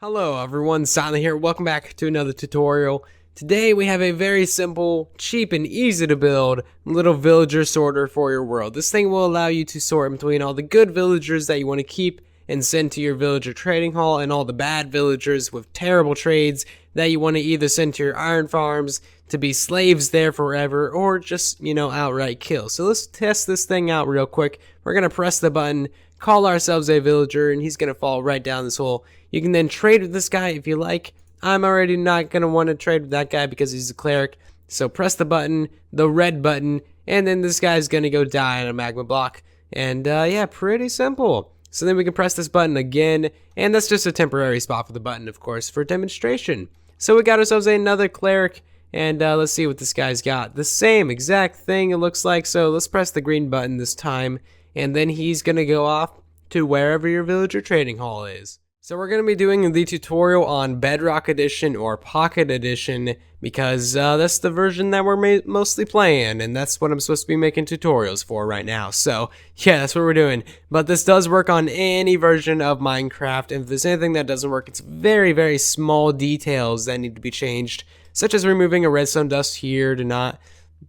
Hello everyone, Silent here. Welcome back to another tutorial. Today we have a very simple, cheap, and easy to build little villager sorter for your world. This thing will allow you to sort between all the good villagers that you want to keep and send to your villager trading hall and all the bad villagers with terrible trades that you want to either send to your iron farms to be slaves there forever or just, outright kill. So let's test this thing out real quick. We're going to press the button, call ourselves a villager, and he's going to fall right down this hole. You can then trade with this guy if you like. I'm already not going to want to trade with that guy because he's a cleric. So press the button, the red button, and then this guy's going to go die on a magma block. And yeah, pretty simple. So then we can press this button again, and that's just a temporary spot for the button, of course, for demonstration. So we got ourselves another cleric, and let's see what this guy's got. The same exact thing it looks like, so let's press the green button this time, and then he's going to go off to wherever your villager trading hall is. So we're going to be doing the tutorial on Bedrock Edition or Pocket Edition because that's the version that we're mostly playing, and that's what I'm supposed to be making tutorials for right now. So yeah, that's what we're doing. But this does work on any version of Minecraft, and if there's anything that doesn't work, it's very, very small details that need to be changed, such as removing a redstone dust here to not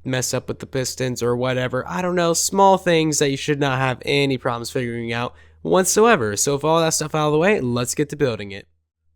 mess up with the pistons or whatever. I don't know, small things that you should not have any problems figuring out whatsoever. So with all that stuff out of the way, let's get to building it.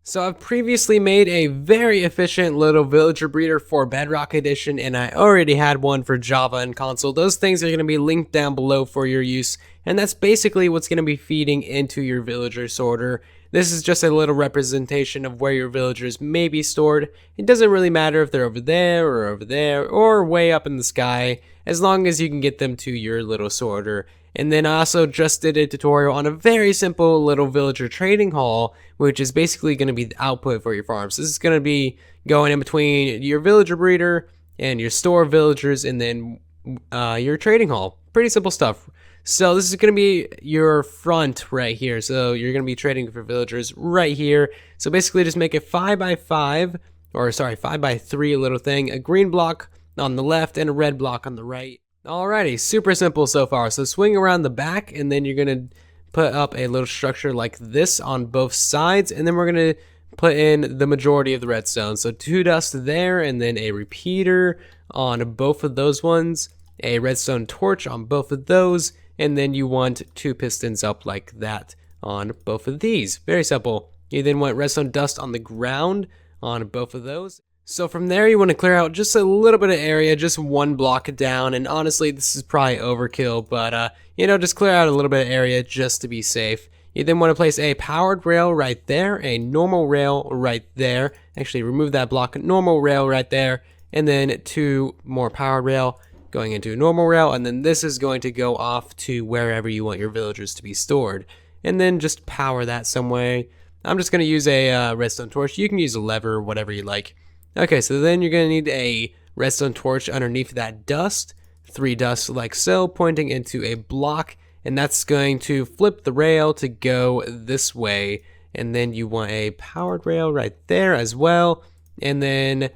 So I've previously made a very efficient little villager breeder for Bedrock Edition, and I already had one for Java and console. Those things are going to be linked down below for your use, and that's basically what's going to be feeding into your villager sorter. This is just a little representation of where your villagers may be stored. It doesn't really matter if they're over there or way up in the sky, as long as you can get them to your little sorter. And then I also just did a tutorial on a very simple little villager trading hall, which is basically going to be the output for your farms. This is going to be going in between your villager breeder and your store villagers and then your trading hall. Pretty simple stuff. So this is going to be your front right here. So you're going to be trading for villagers right here. So basically just make a 5x5, or sorry, 5x3 little thing, a green block on the left and a red block on the right. Alrighty, super simple so far. So swing around the back, and then you're going to put up a little structure like this on both sides, and then we're going to put in the majority of the redstone. So 2 dust there, and then a repeater on both of those ones, a redstone torch on both of those, and then you want 2 pistons up like that on both of these. Very simple. You then want redstone dust on the ground on both of those. So from there, you want to clear out just a little bit of area, just 1 block down. And honestly, this is probably overkill, but just clear out a little bit of area just to be safe. You then want to place a powered rail right there, a normal rail right there. Actually, remove that block, normal rail right there, and then 2 more powered rail going into a normal rail. And then this is going to go off to wherever you want your villagers to be stored. And then just power that some way. I'm just going to use a redstone torch. You can use a lever, whatever you like. Okay, so then you're going to need a redstone torch underneath that dust, 3 dust like so, pointing into a block, and that's going to flip the rail to go this way, and then you want a powered rail right there as well, and then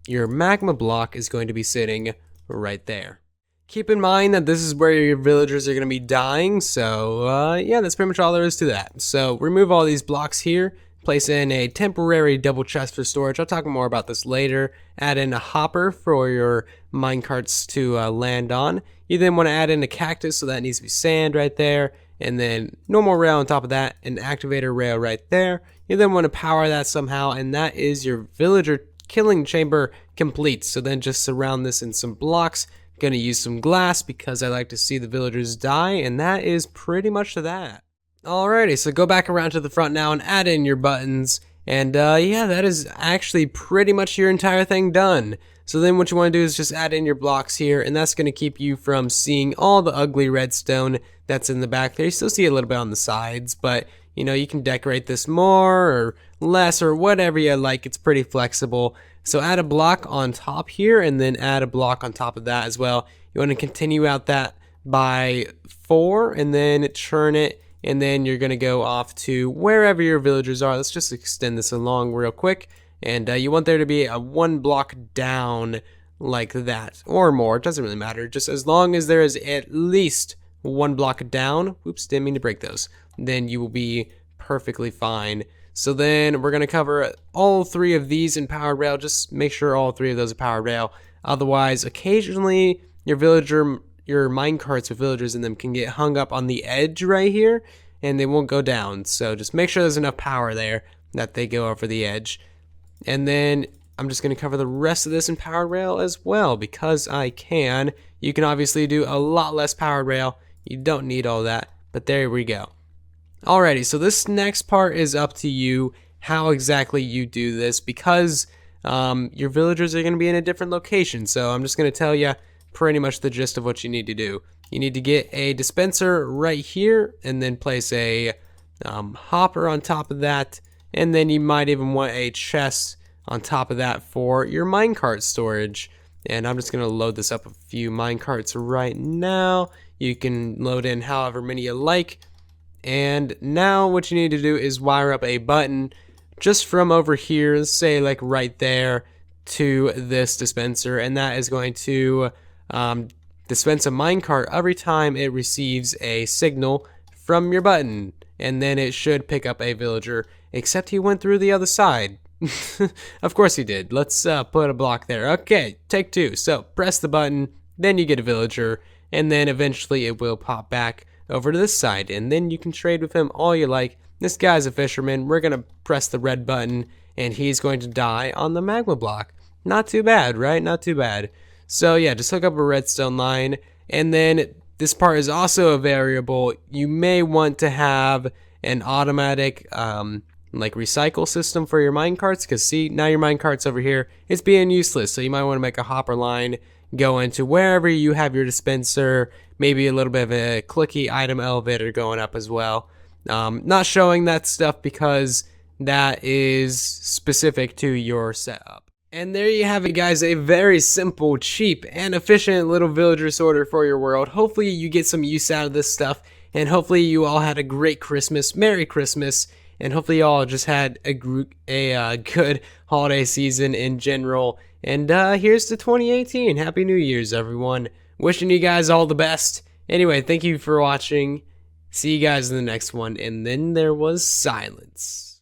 your magma block is going to be sitting right there. Keep in mind that this is where your villagers are going to be dying, so yeah, that's pretty much all there is to that. So remove all these blocks here. Place in a temporary double chest for storage. I'll talk more about this later. Add in a hopper for your minecarts to land on. You then want to add in a cactus, so that needs to be sand right there. And then normal rail on top of that, an activator rail right there. You then want to power that somehow, and that is your villager killing chamber complete. So then just surround this in some blocks. I'm going to use some glass because I like to see the villagers die, and that is pretty much that. Alrighty, so go back around to the front now and add in your buttons, and yeah, that is actually pretty much your entire thing done. So then what you want to do is just add in your blocks here, and that's going to keep you from seeing all the ugly redstone that's in the back there. You still see a little bit on the sides, but you can decorate this more or less or whatever you like. It's pretty flexible. So add a block on top here, and then add a block on top of that as well. You want to continue out that by 4, and then turn it. And then you're going to go off to wherever your villagers are. Let's just extend this along real quick. And you want there to be a 1 block down like that. Or more. It doesn't really matter. Just as long as there is at least 1 block down. Oops, didn't mean to break those. Then you will be perfectly fine. So then we're going to cover all 3 of these in powered rail. Just make sure all 3 of those are powered rail. Otherwise, occasionally your minecarts with villagers in them can get hung up on the edge right here, and they won't go down. So just make sure there's enough power there that they go over the edge. And then I'm just going to cover the rest of this in powered rail as well, because I can. You can obviously do a lot less powered rail. You don't need all that, but there we go. Alrighty, so this next part is up to you, how exactly you do this, because your villagers are going to be in a different location. So I'm just going to tell you pretty much the gist of what you need to do. You need to get a dispenser right here, and then place a hopper on top of that, and then you might even want a chest on top of that for your minecart storage. And I'm just going to load this up a few minecarts right now. You can load in however many you like. And now what you need to do is wire up a button just from over here, say like right there, to this dispenser, and that is going to dispense a minecart every time it receives a signal from your button, and then it should pick up a villager, except he went through the other side. Of course he did. Let's put a block there. Okay, take 2. So press the button, then you get a villager, and then eventually it will pop back over to this side, and then you can trade with him all you like. This guy's a fisherman. We're gonna press the red button, and he's going to die on the magma block. Not too bad, right? Not too bad. So yeah, just hook up a redstone line, and then this part is also a variable. You may want to have an automatic like recycle system for your minecarts, because see, now your minecart's over here, it's being useless. So you might want to make a hopper line go into wherever you have your dispenser, maybe a little bit of a clicky item elevator going up as well. Not showing that stuff because that is specific to your setup. And there you have it, guys, a very simple, cheap, and efficient little villager sorter for your world. Hopefully you get some use out of this stuff, and hopefully you all had a great Christmas, Merry Christmas, and hopefully you all just had a good holiday season in general. And here's to 2018. Happy New Year's, everyone. Wishing you guys all the best. Anyway, thank you for watching. See you guys in the next one. And then there was silence.